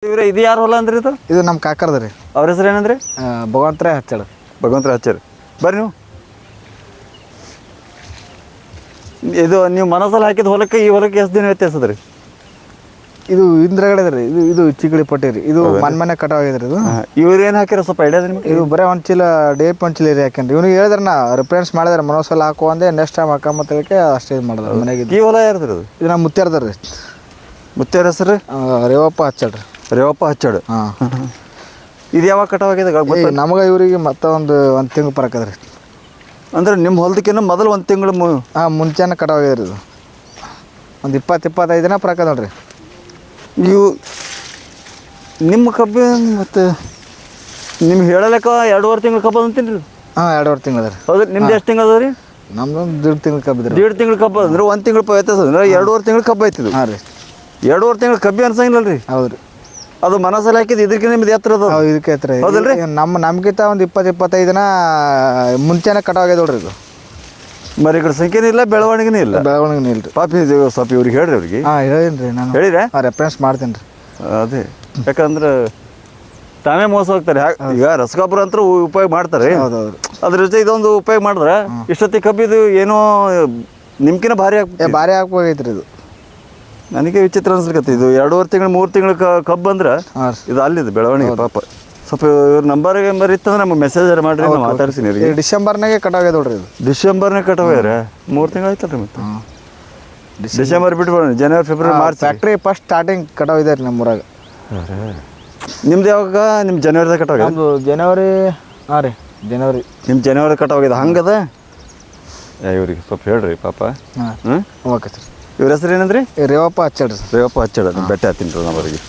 ಇವ್ರೆ ಇದು ಯಾರು ಹೊಲ ಅಂದ್ರಿ ಇದು? ಇದು ನಮ್ಮ ಕಾಕರ್ದ ರೀ. ಅವ್ರ ಹೆಸರು ಏನಂದ್ರಿ? ಭಗವಂತರೇ ಹಚ್ಚಾಳ. ಭಗವಂತರ ಹಚ್ಚಾರಿ. ಬರ್ರಿ ನೀವು. ಇದು ನೀವು ಮನಸ್ಸಲ್ಲಿ ಹಾಕಿದ ಹೊಲಕ್ಕೆ ಈ ಹೊಲಕ್ಕೆ ಎಷ್ಟು ದಿನ ವ್ಯತ್ಯಾಸ ಅದ ರೀ? ಇದು ಇಂದ್ರಗಡೆ ರೀ. ಇದು ಚಿಕ್ಕಳಿ ಪಟ್ಟಿ ರೀ. ಇದು ಮನೆ ಕಟಾವ್ ಆಗಿದ್ರಿ. ಇದು ಇವ್ರು ಏನು ಹಾಕಿರ ಸ್ವಲ್ಪ ಐಡಿಯಾ ಅದ ನಿಮ್ಗೆ? ಇದು ಬರೀ ಒಂದು ಚೀಲ ಡೇಪ್ ಒಂದು ಚೀಲ ಹಾಕ್ಯಾನ್ರಿ. ಇವ್ನಿಗೆ ಹೇಳಿದ್ರೆ ನಾ ರೆಫರೆನ್ಸ್ ಮಾಡಿದ್ರೆ ಮನೋಸಲ ಹಾಕುವ ಅಂದೆ ನೆಕ್ಸ್ಟ್ ಟೈಮ್ ಹಾಕಂಬತ್ತಕ್ಕೆ ಅಷ್ಟೇ ಇದು ಮಾಡಿದ್ರೆ ಮನೆಗೆ. ಈ ಹೊಲ ಯಾರ್ದ್ರಿ ಅದು? ಇದು ನಮ್ಮ ಮುತ್ಯಾರ್ದ ರೀ. ಮುತ್ಯಾರ ಹೆಸರು? ರೇವಪ್ಪ ಹಚ್ಚಾಡ್ರಿ. ರೇವಪ್ಪ ಹಚ್ಚಾಡು. ಹಾಂ. ಇದು ಯಾವಾಗ ಕಟಾವ್ ಆಗಿದೆ? ನಮಗೆ ಇವರಿಗೆ ಮತ್ತೆ ಒಂದು ತಿಂಗಳು ಪರಕದ್ರಿ. ಅಂದ್ರೆ ನಿಮ್ಮ ಹೊಲದಕ್ಕಿಂತ ಮೊದಲು ಒಂದು ತಿಂಗಳು ಮುಂಚೆನೇ ಕಟಾವ್ ಆಗಿದ್ರಿ. ಇದು ಒಂದು 20-25 ದಿನ ಪರಕ ನೋಡ್ರಿ. ನೀವು ನಿಮ್ಮ ಕಬ್ಬು ಮತ್ತು ನಿಮ್ಗೆ ಹೇಳಲೆಕ್ಕ 2.5 ತಿಂಗಳು ಕಬ್ಬು ಅಂತೀನಿ ರೀ. ಹಾಂ, 2.5 ತಿಂಗಳು ಅದ ರೀ. ಹೌದು. ನಿಮ್ದು ಎಷ್ಟು ತಿಂಗಳು ಅದ ರೀ? ನಮ್ದು 1.5 ತಿಂಗಳು ಕಬ್ಬು ಇದ್ರಿ. 1.5 ತಿಂಗಳು ಕಬ್ಬು ಅಂದ್ರೆ 1 ತಿಂಗಳು ವ್ಯತ್ಯಾಸ ಅಂದ್ರೆ 2.5 ತಿಂಗಳು ಕಬ್ಬು ಐತಿದು. ಹಾಂ ರೀ. 2.5 ತಿಂಗಳು ಕಬ್ಬಿ ಅನ್ಸಂಗಿಲ್ಲ ರೀ. ಹೌದು ರೀ. ಅದು ಮನಸ್ಸಲ್ಲಿ ಹಾಕಿದ್ದು ಇದಕ್ಕೆ ನಿಮ್ದು ಎತ್ತರ ಅದ. ಇದಕ್ಕೆ ಎತ್ತರ ಹೌದಲ್ರಿ? ನಮ್ಗಿಂತ ಒಂದು 20-25 ದಿನ ಮುಂಚೆನೇ ಕಟಾವ್ ಆಗ್ಯದ ನೋಡ್ರಿ. ಇದು ಮರಿ ಈ ಕಡೆ ಸಂಖ್ಯೆನೂ ಇಲ್ಲ, ಬೆಳವಣಿಗೆನೂ ಇಲ್ಲ. ಬೆಳವಣಿಗೆ ಇಲ್ರಿ. ಪಾಪ ಇದು ಸ್ವಲ್ಪ ಇವ್ರಿಗೆ ಹೇಳ್ರಿ ಅವ್ರಿಗೆ. ಹಾಂ, ಹೇಳಿನಿ ರೀ ನಾನು. ಹೇಳಿದ್ರೆ ರೆಫರೆನ್ಸ್ ಮಾಡ್ತೀನಿ ರೀ. ಅದೇ ಯಾಕಂದ್ರೆ ತಾವೇ ಮೋಸ ಹೋಗ್ತಾರೆ. ಈಗ ರಸಗೊಬ್ಬರ ಅಂತೂ ಉಪಯೋಗ ಮಾಡ್ತಾರೆ. ಹೌದೌದು. ಅದ್ರ ಜೊತೆ ಇದೊಂದು ಉಪಯೋಗ ಮಾಡಿದ್ರೆ ಇಷ್ಟೊತ್ತಿ ಕಬ್ಬಿದು ಏನೋ ನಿಮ್ಕಿನ ಭಾರಿ ಭಾರಿ ಹಾಕ್ಬೋಗೈತ್ರಿ. ಇದು ನನಗೆ ವಿಚಿತ್ರ ಅನ್ಸ್ಲಿಕ್ಕೆ ಇದು 2.5 ತಿಂಗಳು 3 ತಿಂಗಳು ಕಬ್ಬು ಅಂದ್ರೆ ಇದು ಅಲ್ಲಿದೆ ಬೆಳವಣಿಗೆ. ಪಾಪ ಸ್ವಲ್ಪ ಇವ್ರ ನಂಬರ್ಗೆ ಇತ್ತಂದ್ರೆ ನಮಗೆ ಮೆಸೇಜ್ ಮಾಡಿರಿ, ನಾವು ಮಾತಾಡ್ತೀನಿ. ಡಿಸೆಂಬರ್ನಾಗೆ ಕಟಾವ್ ಆಗ್ಯದ ನೋಡ್ರಿ. ಇದು ಡಿಸೆಂಬರ್ನಾಗ ಕಟಾವ್ ಆಗ್ಯಾರ. 3 ತಿಂಗಳು ಆಯ್ತಲ್ರಿ. ಮತ್ತೆ ಡಿಸೆಂಬರ್ ಬಿಟ್ಟು January February March factory first starting ಕಟಾವ್ ಇದೆ ರೀ ನಮ್ಮೂರಾಗ. ನಿಮ್ದು ಯಾವಾಗ? ನಿಮ್ಮ ಜನವರಿದಾಗ ಕಟಾವ್ ಆಗಿದೆ? ನಮ್ಮದು ಜನವರಿ. ಹಾಂ ರೀ, ಜನವರಿ. ನಿಮ್ಮ ಜನವರಿ ಕಟಾವ್ ಆಗಿದೆ ಹಂಗದ. ಇವ್ರಿಗೆ ಸ್ವಲ್ಪ ಹೇಳ್ರಿ ಪಾಪ. ಹಾಂ, ಓಕೆ ಸರ್. ಇವ್ರ ಹೆಸರು ಏನಂದ್ರಿ? ರೇವಪ್ಪ ಹಚ್ಚಾಡ್ರಿ. ರೇವಪ್ಪ ಹಚ್ಚಾಡ. ಬೆಟ್ಟ ಹತ್ತೀನಿ ರೀ ನಮ್ಮವರಿಗೆ.